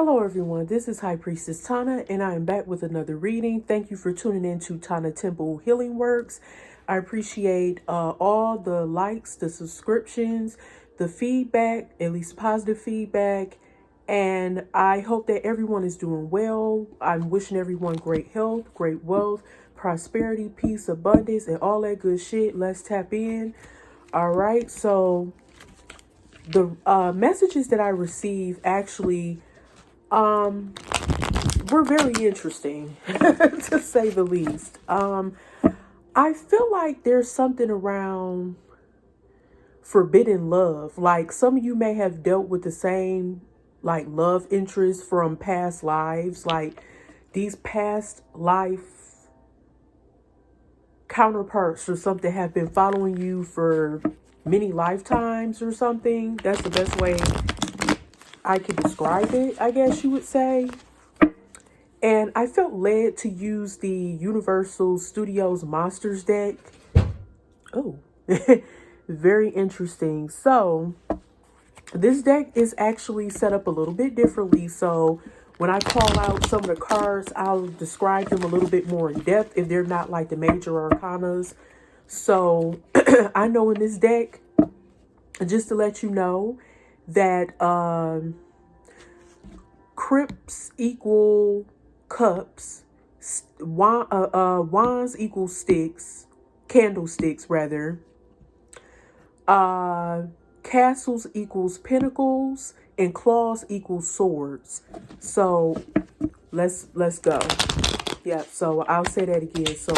Hello, everyone. This is High Priestess Tana, and I am back with another reading. Thank you for tuning in to Tana Temple Healing Works. I appreciate all the likes, the subscriptions, the feedback, at least positive feedback, and I hope that everyone is doing well. I'm wishing everyone great health, great wealth, prosperity, peace, abundance, and all that good shit. Let's tap in. All right, so the messages that I received actually were very interesting to say the least. I feel like there's something around forbidden love. Like some of you may have dealt with the same like love interests from past lives, like these past life counterparts or something have been following you for many lifetimes or something. That's the best way I could describe it, I guess you would say. And I felt led to use the Universal Studios Monsters deck. Oh, very interesting. So this deck is actually set up a little bit differently. So when I call out some of the cards, I'll describe them a little bit more in depth if they're not like the major arcanas. So I know in this deck, just to let you know, that crypts equal cups, wands equal sticks, candlesticks rather, castles equals pinnacles, and claws equals swords. So let's go. Yeah, so I'll say that again. So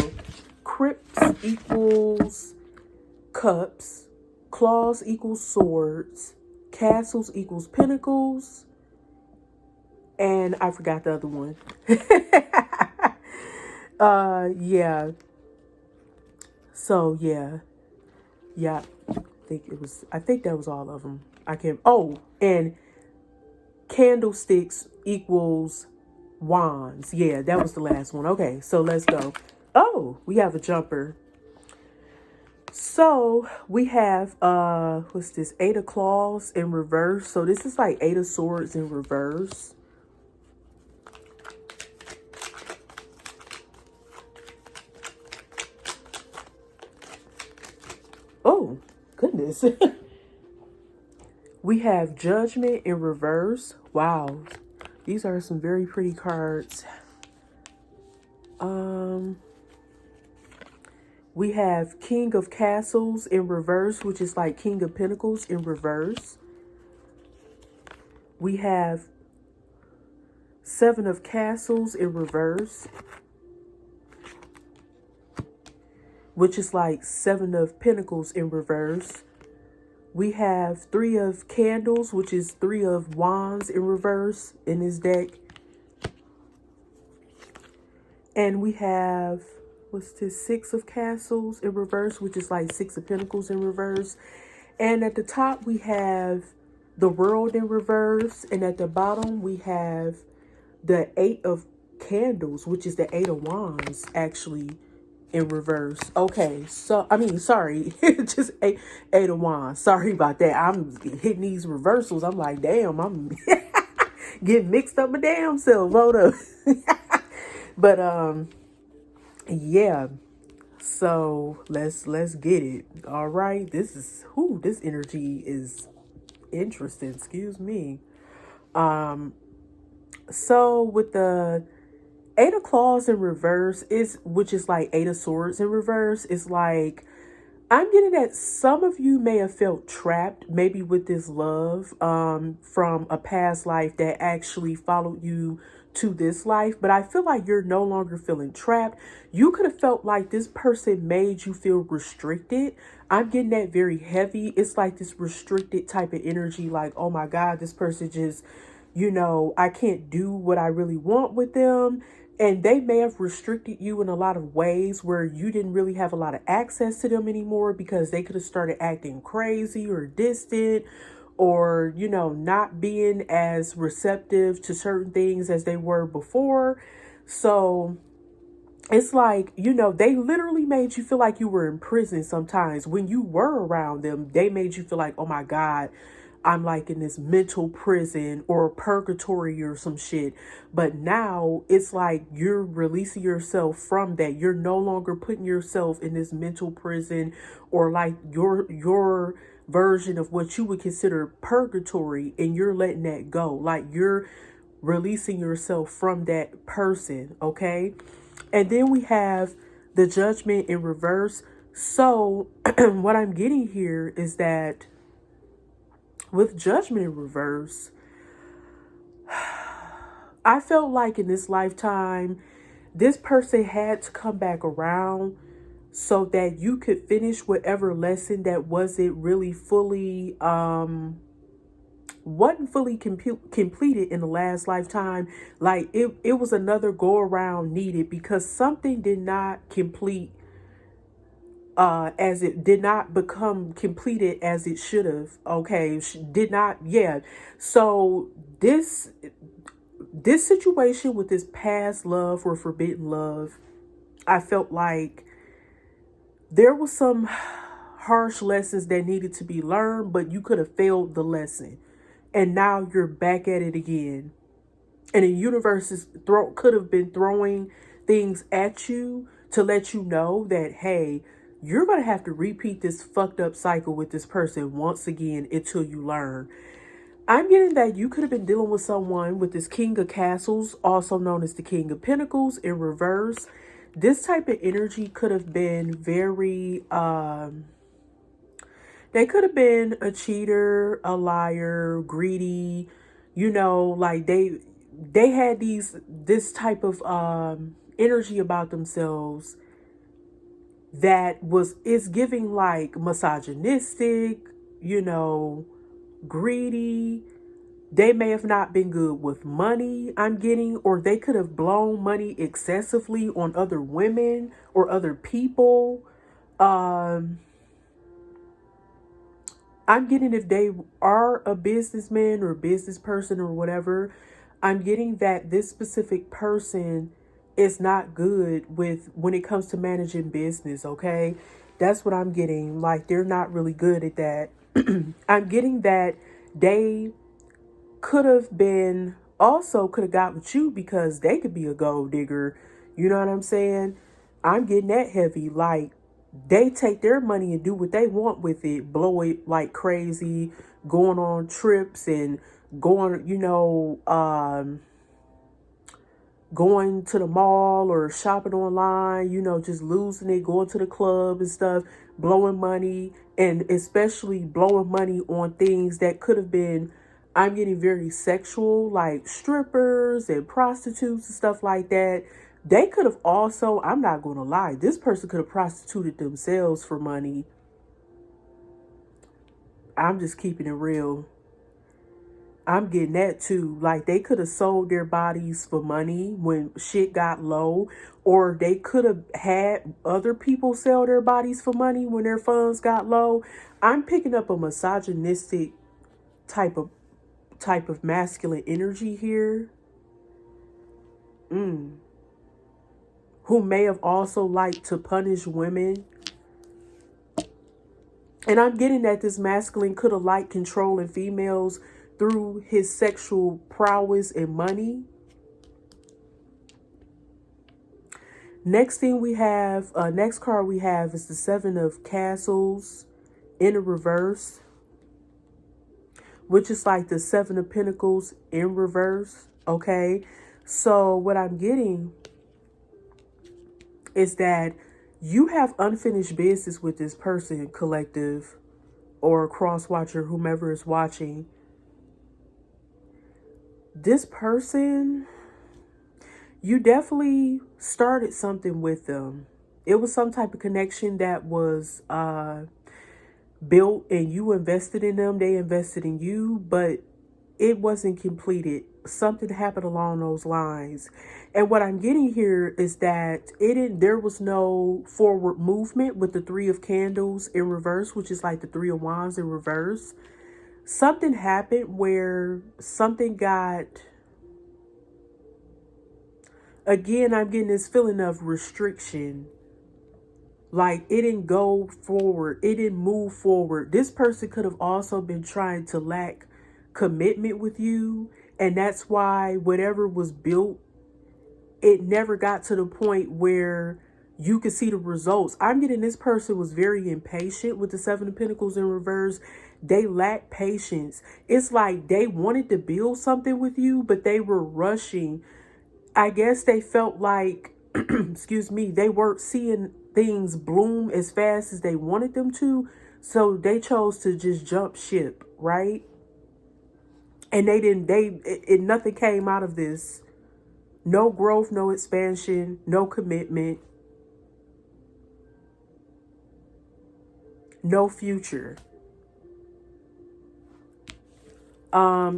crypts equals cups, claws equals swords, castles equals pinnacles, and I forgot the other one. Yeah. So yeah. I think that was all of them. I can't. Oh, and candlesticks equals wands. Yeah, that was the last one. Okay, so let's go. Oh, we have a jumper. So we have what's this? Eight of claws in reverse. So this is like Eight of Swords in reverse. Oh, goodness. We have Judgment in reverse. Wow. These are some very pretty cards. We have King of Castles in reverse, which is like King of Pentacles in reverse. We have Seven of Castles in reverse, which is like Seven of Pentacles in reverse. We have Three of Candles, which is Three of Wands in reverse in this deck. And we have, what's this, Six of Castles in reverse, which is like Six of Pentacles in reverse. And at the top, we have the World in reverse. And at the bottom, we have the Eight of Candles, which is the Eight of Wands, actually, in reverse. Okay, so, I mean, sorry, just eight of Wands. Sorry about that. I'm hitting these reversals. I'm like, damn, I'm getting mixed up my damn self. Hold up. But, yeah. So let's get it. All right. This energy is interesting. Excuse me. So with the Eight of Claws in reverse which is like Eight of Swords in reverse, is like, I'm getting that some of you may have felt trapped, maybe with this love from a past life that actually followed you to this life. But I feel like you're no longer feeling trapped. You could have felt like this person made you feel restricted. I'm getting that very heavy. It's like this restricted type of energy, like, oh my God, this person just, I can't do what I really want with them. And they may have restricted you in a lot of ways where you didn't really have a lot of access to them anymore, because they could have started acting crazy or distant, or, not being as receptive to certain things as they were before. So it's like, they literally made you feel like you were in prison sometimes. When you were around them, they made you feel like, oh my God, I'm like in this mental prison or purgatory or some shit. But now it's like you're releasing yourself from that. You're no longer putting yourself in this mental prison or like your version of what you would consider purgatory, and you're letting that go. Like you're releasing yourself from that person, okay? And then we have the Judgment in reverse. So what I'm getting here is that with Judgment in reverse, I felt like in this lifetime, this person had to come back around so that you could finish whatever lesson that wasn't fully completed in the last lifetime. Like it was another go around needed because something did not complete, as it did not become completed as it should have. Okay, did not. Yeah. So this situation with this past love or forbidden love, I felt like there was some harsh lessons that needed to be learned, but you could have failed the lesson. And now you're back at it again. And the universe could have been throwing things at you to let you know that, hey, you're going to have to repeat this fucked up cycle with this person once again until you learn. I'm getting that you could have been dealing with someone with this King of Castles, also known as the King of Pentacles in reverse. This type of energy could have been very, they could have been a cheater, a liar, greedy, like they had this type of energy about themselves that is giving like misogynistic, greedy. They may have not been good with money, I'm getting, or they could have blown money excessively on other women or other people. I'm getting, if they are a businessman or business person or whatever, I'm getting that this specific person is not good with when it comes to managing business, okay? That's what I'm getting. Like, they're not really good at that. I'm getting that they could have got with you because they could be a gold digger. You know what I'm saying? I'm getting that heavy. Like, they take their money and do what they want with it, blow it like crazy, going on trips and going, going to the mall or shopping online, just losing it, going to the club and stuff, blowing money, and especially blowing money on things that could have been, I'm getting very sexual, like strippers and prostitutes and stuff like that. They could have also, I'm not going to lie, this person could have prostituted themselves for money. I'm just keeping it real. I'm getting that too. Like, they could have sold their bodies for money when shit got low, or they could have had other people sell their bodies for money when their funds got low. I'm picking up a misogynistic type of masculine energy here. Who may have also liked to punish women. And I'm getting that this masculine could have liked controlling females through his sexual prowess and money. Next card we have is the Seven of Castles in a reverse, which is like the Seven of Pentacles in reverse. Okay. So what I'm getting is that you have unfinished business with this person, collective, or cross watcher, whomever is watching. This person, you definitely started something with them. It was some type of connection that was built, and you invested in them. They invested in you, but it wasn't completed. Something happened along those lines. And what I'm getting here is that there was no forward movement with the Three of Candles in reverse, which is like the Three of Wands in reverse. Something happened where something got, again, I'm getting this feeling of restriction. Like, it didn't go forward. It didn't move forward. This person could have also been trying to lack commitment with you. And that's why whatever was built, it never got to the point where you could see the results. I'm getting this person was very impatient with the Seven of Pentacles in reverse. They lacked patience. It's like they wanted to build something with you, but they were rushing. I guess they felt like, excuse me, they weren't seeing things bloom as fast as they wanted them to. So they chose to just jump ship, right? And nothing came out of this. No growth, no expansion, no commitment, no future.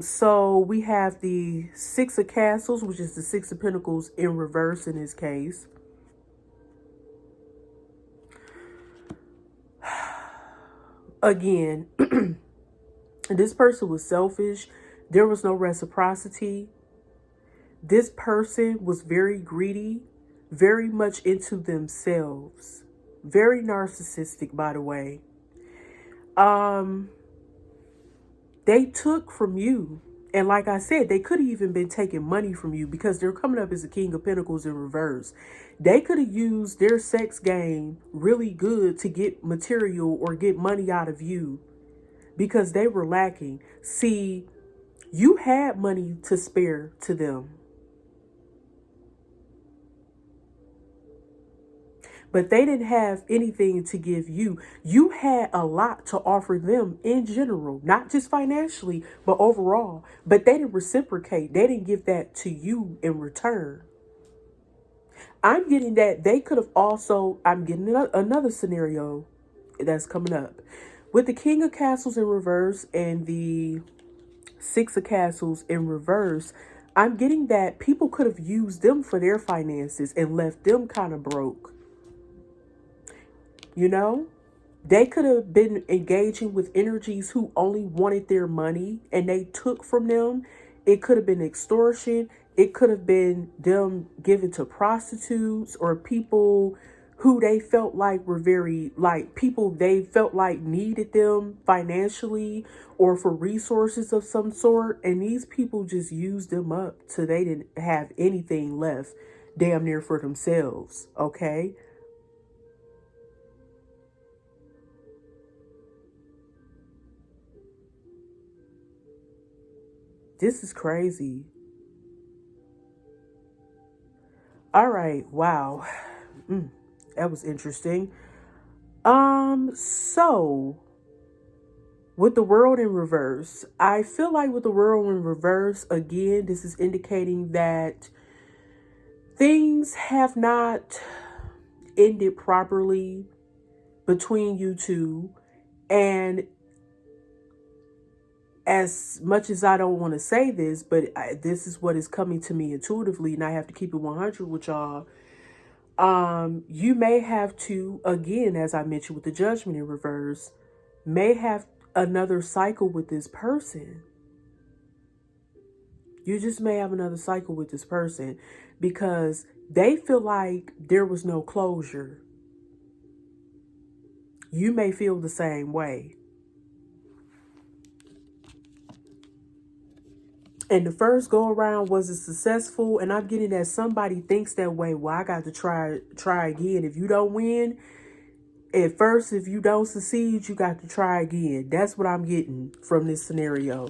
So we have the Six of Castles, which is the Six of Pentacles in reverse in this case. Again, this person was selfish. There was no reciprocity. This person was very greedy, very much into themselves. Very narcissistic, by the way. They took from you. And like I said, they could have even been taking money from you because they're coming up as a King of Pentacles in reverse. They could have used their sex game really good to get material or get money out of you because they were lacking. See, you had money to spare to them. But they didn't have anything to give you. You had a lot to offer them in general, not just financially, but overall. But they didn't reciprocate. They didn't give that to you in return. I'm getting that they could have also, I'm getting another scenario that's coming up. With the King of Castles in reverse and the Six of Castles in reverse, I'm getting that people could have used them for their finances and left them kind of broke. You know, they could have been engaging with energies who only wanted their money and they took from them. It could have been extortion. It could have been them given to prostitutes or people who they felt like were very, like people they felt like needed them financially or for resources of some sort. And these people just used them up so they didn't have anything left damn near for themselves. Okay. This is crazy. All right. Wow. That was interesting. So with the world in reverse, I feel like with the world in reverse, again, this is indicating that things have not ended properly between you two. And as much as I don't want to say this, but this is what is coming to me intuitively, and I have to keep it 100 with y'all. You may have to, again, as I mentioned with the Judgment in reverse, may have another cycle with this person. You just may have another cycle with this person because they feel like there was no closure. You may feel the same way. And the first go around wasn't successful. And I'm getting that somebody thinks that way. Well, I got to try again. If you don't win at first, if you don't succeed, you got to try again. That's what I'm getting from this scenario.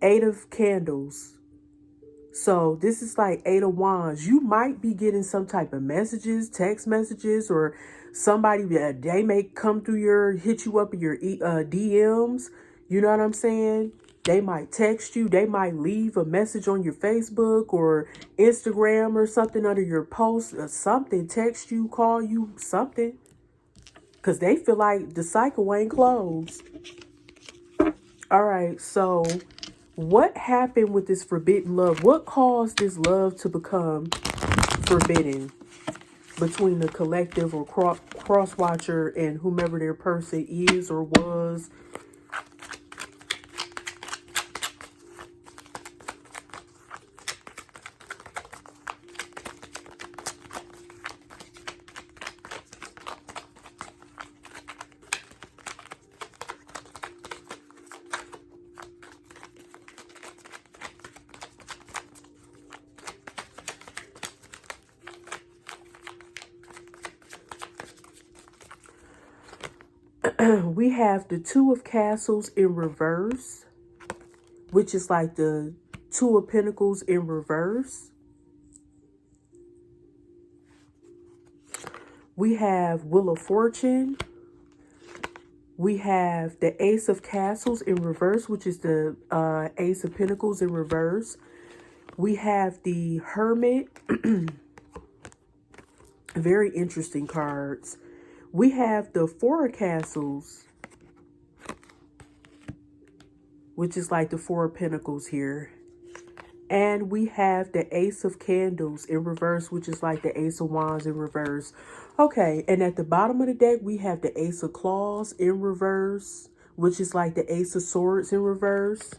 Eight of Candles. So this is like Eight of Wands. You might be getting some type of messages, text messages, or somebody that they may come through hit you up in your DMs. You know what I'm saying? They might text you. They might leave a message on your Facebook or Instagram or something under your post or something. Text you, call you, something. Because they feel like the cycle ain't closed. All right, so what happened with this forbidden love? What caused this love to become forbidden between the collective or cross-watcher and whomever their person is or was? We have the Two of Castles in reverse, which is like the Two of Pentacles in reverse. We have Wheel of Fortune. We have the Ace of Castles in reverse, which is the Ace of Pentacles in reverse. We have the Hermit. Very interesting cards. We have the Four of Castles, which is like the Four of Pentacles here. And we have the Ace of Candles in reverse, which is like the Ace of Wands in reverse. Okay, and at the bottom of the deck, we have the Ace of Claws in reverse, which is like the Ace of Swords in reverse.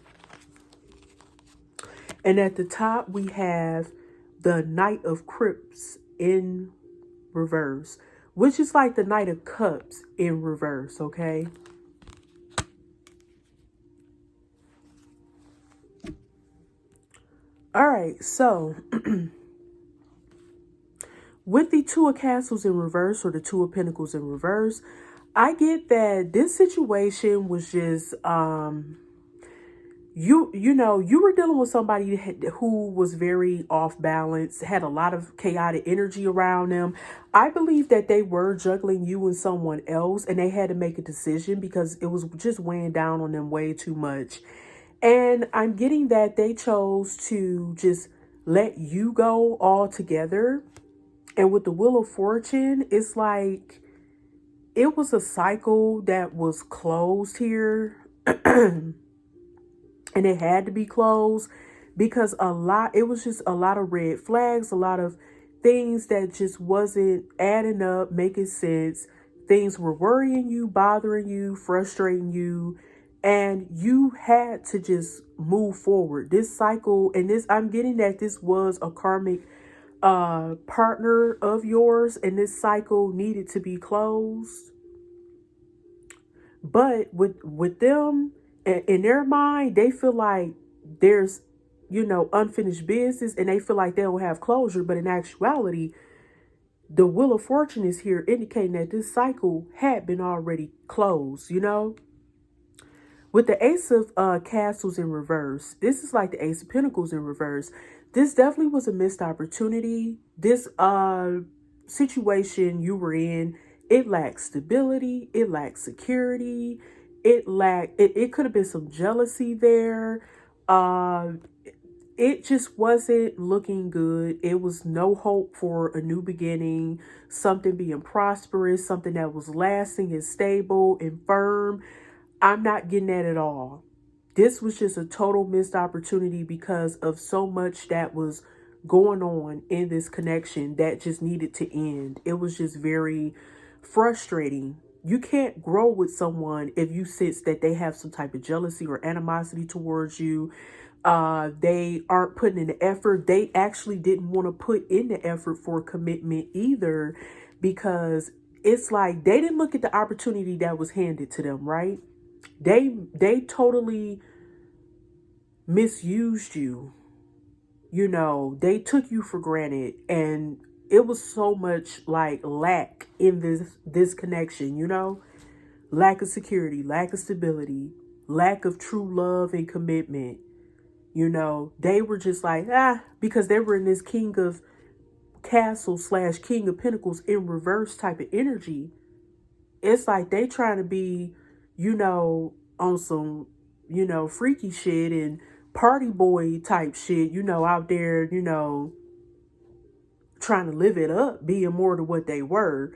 And at the top, we have the Knight of Cups in reverse, which is like the Knight of Cups in reverse, okay? All right, so with the Two of Castles in reverse, or the Two of Pentacles in reverse, I get that this situation was just, you were dealing with somebody who was very off balance, had a lot of chaotic energy around them. I believe that they were juggling you and someone else, and they had to make a decision because it was just weighing down on them way too much. And I'm getting that they chose to just let you go altogether. And with the Wheel of Fortune, it's like it was a cycle that was closed here. And it had to be closed because it was just a lot of red flags, a lot of things that just wasn't adding up, making sense. Things were worrying you, bothering you, frustrating you, and you had to just move forward. This cycle, and this, I'm getting that this was a karmic partner of yours, and this cycle needed to be closed. But with them, in their mind, they feel like there's, unfinished business, and they feel like they don't have closure. But in actuality, the Wheel of Fortune is here indicating that this cycle had been already closed, With the Ace of Castles in reverse, this is like the Ace of Pentacles in reverse. This definitely was a missed opportunity. This situation you were in, it lacked stability, it lacked security, it could have been some jealousy there. It just wasn't looking good. It was no hope for a new beginning, something being prosperous, something that was lasting and stable and firm. I'm not getting that at all. This was just a total missed opportunity because of so much that was going on in this connection that just needed to end. It was just very frustrating. You can't grow with someone if you sense that they have some type of jealousy or animosity towards you. They aren't putting in the effort. They actually didn't want to put in the effort for commitment either, because it's like they didn't look at the opportunity that was handed to them, right? They totally misused you. They took you for granted, and it was so much like lack in this connection, lack of security, lack of stability, lack of true love and commitment. They were just like, because they were in this King of Castles / King of Pentacles in reverse type of energy. It's like they trying to be, on some, freaky shit and party boy type shit, out there, trying to live it up, being more to what they were.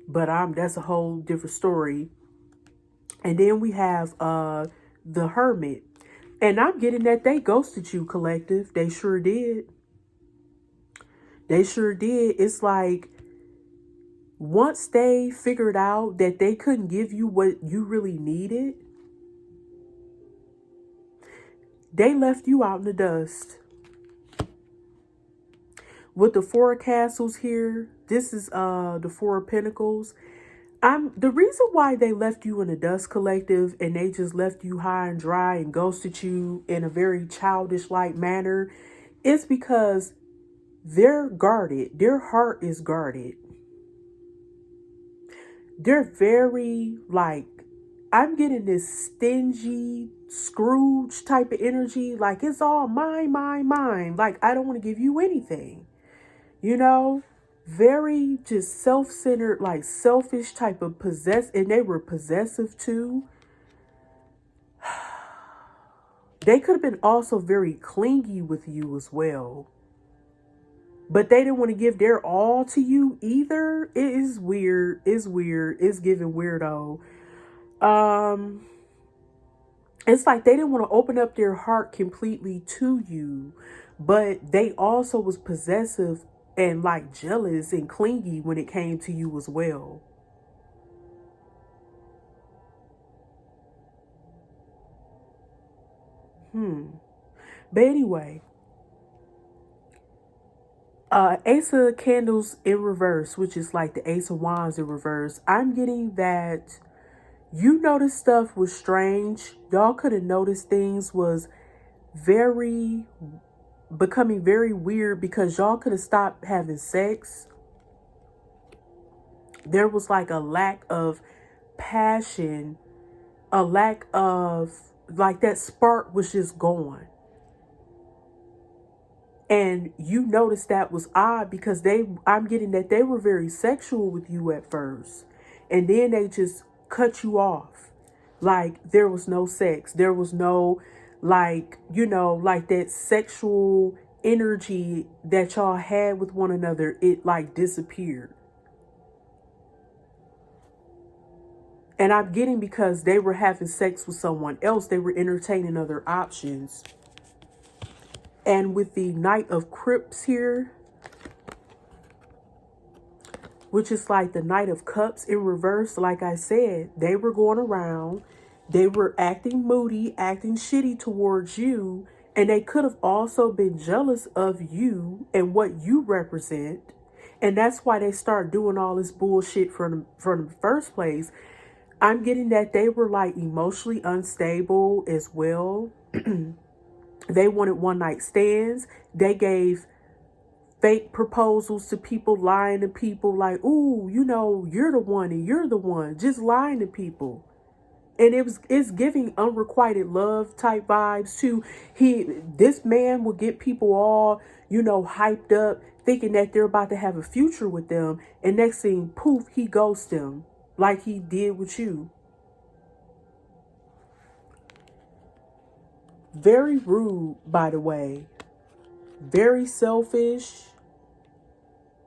But that's a whole different story. And then we have the Hermit. And I'm getting that they ghosted you, collective. They sure did. They sure did. It's like once they figured out that they couldn't give you what you really needed, they left you out in the dust. With the Four of Castles here, this is the Four of Pentacles. The reason why they left you in the dust, collective, and they just left you high and dry and ghosted you in a very childish-like manner, is because they're guarded. Their heart is guarded. They're very like, I'm getting this stingy Scrooge type of energy. Like it's all mine, mine, mine. Like I don't want to give you anything, you know? Very just self-centered, like selfish type of and they were possessive too. They could have been also very clingy with you as well. But they didn't want to give their all to you either. It is weird. It's weird. It's giving weirdo. Um, it's like they didn't want to open up their heart completely to you, but they also was possessive and like jealous and clingy when it came to you as well. But anyway, Ace of Candles in reverse, which is like the Ace of Wands in reverse. I'm getting that you noticed stuff was strange. Y'all could have noticed things was very becoming very weird because y'all could have stopped having sex. There was like a lack of passion, a lack of like that spark was just gone. And you noticed that was odd because I'm getting that they were very sexual with you at first. And then they just cut you off. Like there was no sex. There was no like, like that sexual energy that y'all had with one another. It like disappeared. And I'm getting because they were having sex with someone else, they were entertaining other options. And with the Knight of Crypts here, which is like the Knight of Cups in reverse, like I said, they were going around, they were acting moody, acting shitty towards you, and they could have also been jealous of you and what you represent. And that's why they start doing all this bullshit from the first place. I'm getting that they were like emotionally unstable as well. They wanted one night stands. They gave fake proposals to people, lying to people like, ooh, you're the one and you're the one, just lying to people. And it's giving unrequited love type vibes too. This man will get people all, hyped up, thinking that they're about to have a future with them. And next thing, poof, he ghosts them like he did with you. Very rude, by the way. Very selfish.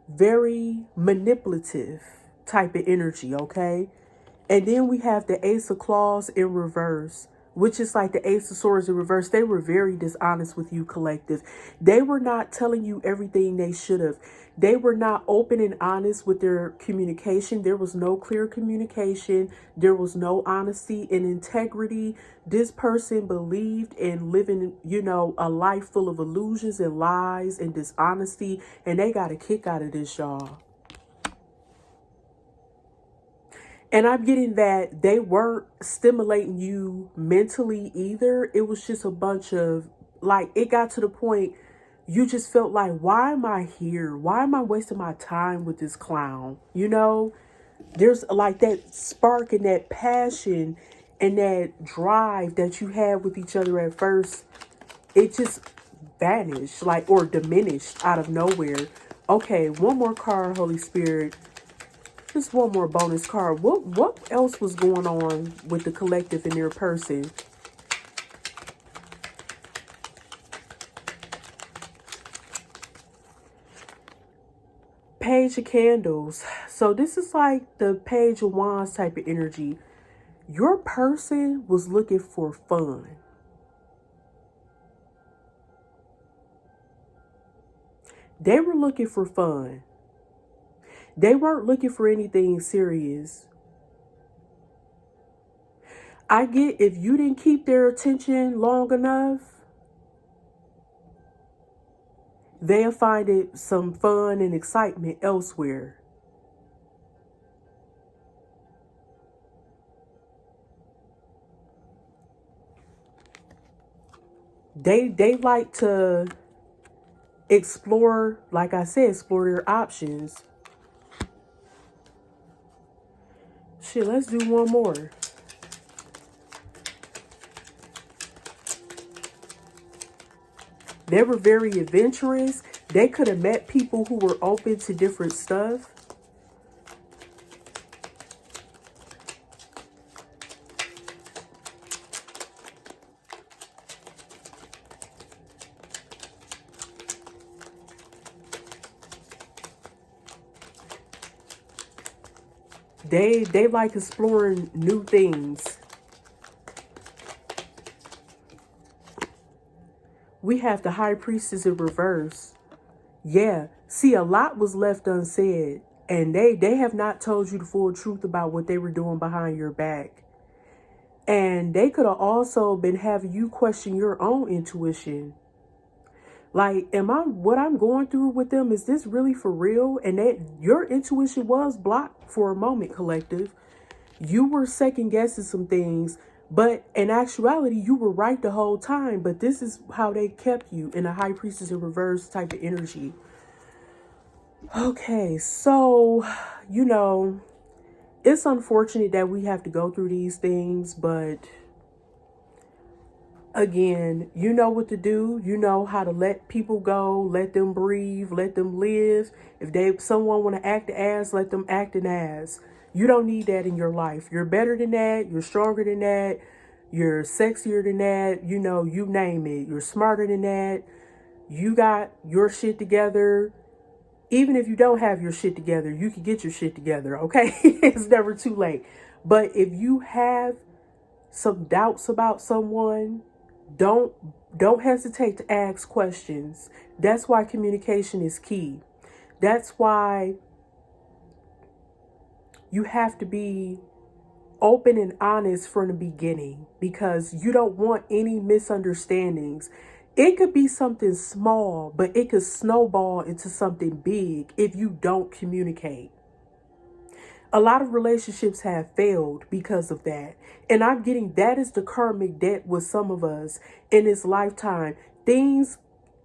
Very manipulative type of energy, okay? And then we have the Ace of Claws in reverse, which is like the Ace of Swords in reverse. They were very dishonest with you, collective. They were not telling you everything they should have. They were not open and honest with their communication. There was no clear communication. There was no honesty and integrity. This person believed in living, a life full of illusions and lies and dishonesty. And they got a kick out of this, y'all. And I'm getting that they weren't stimulating you mentally either. It was just a bunch of, like, it got to the point you just felt like, why am I here? Why am I wasting my time with this clown? There's like that spark and that passion and that drive that you had with each other at first. It just vanished, like, or diminished out of nowhere. Okay, one more card, Holy Spirit. Just one more bonus card. What else was going on with the collective in their person? Page of Candles. So this is like the Page of Wands type of energy. Your person was looking for fun. They were looking for fun. They weren't looking for anything serious. I get if you didn't keep their attention long enough, they'll find it some fun and excitement elsewhere. They like to explore, like I said, explore their options. Shit, let's do one more. They were very adventurous. They could have met people who were open to different stuff. They like exploring new things. We have the High Priestess in reverse. Yeah. See, a lot was left unsaid. And they have not told you the full truth about what they were doing behind your back. And they could have also been having you question your own intuition. Like, what I'm going through with them, is this really for real? And that your intuition was blocked for a moment, collective. You were second guessing some things, but in actuality, you were right the whole time. But this is how they kept you in a High Priestess in reverse type of energy. Okay, so, it's unfortunate that we have to go through these things, but again, you know what to do. You know how to let people go, let them breathe, let them live. If someone want to act the ass, let them act an ass. You don't need that in your life. You're better than that. You're stronger than that. You're sexier than that. You name it. You're smarter than that. You got your shit together. Even if you don't have your shit together, you can get your shit together, okay? It's never too late. But if you have some doubts about someone, don't hesitate to ask questions. That's why communication is key. That's why you have to be open and honest from the beginning, because you don't want any misunderstandings. It could be something small, but it could snowball into something big if you don't communicate. A lot of relationships have failed because of that. And I'm getting that is the karmic debt with some of us in this lifetime. Things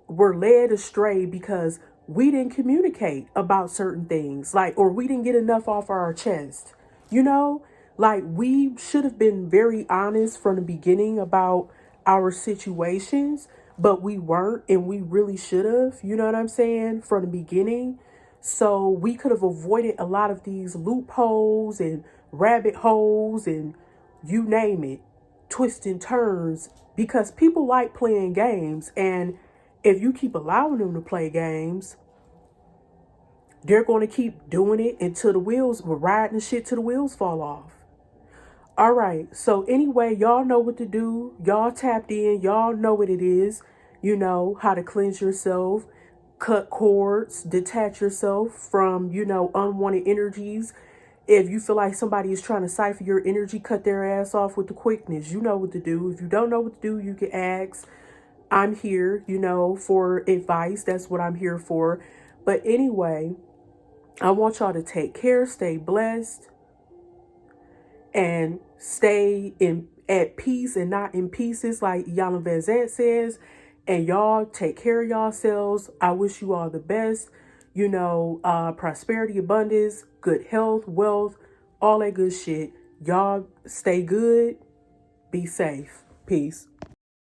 were led astray because we didn't communicate about certain things, or we didn't get enough off our chest. We should have been very honest from the beginning about our situations, but we weren't, and we really should have, you know what I'm saying, from the beginning. So we could have avoided a lot of these loopholes and rabbit holes and you name it, twists and turns, because people like playing games. And if you keep allowing them to play games, they're going to keep doing it until we're riding the shit till the wheels fall off. All right. So anyway, y'all know what to do. Y'all tapped in. Y'all know what it is. You know how to cleanse yourself, cut cords, detach yourself from, unwanted energies. If you feel like somebody is trying to cipher your energy, cut their ass off with the quickness. You know what to do. If you don't know what to do, you can ask. I'm here, for advice. That's what I'm here for. But anyway, I want y'all to take care, stay blessed, and stay at peace and not in pieces, like Iyanla Vanzant says. And y'all take care of yourselves. I wish you all the best. Prosperity, abundance, good health, wealth, all that good shit. Y'all stay good. Be safe. Peace.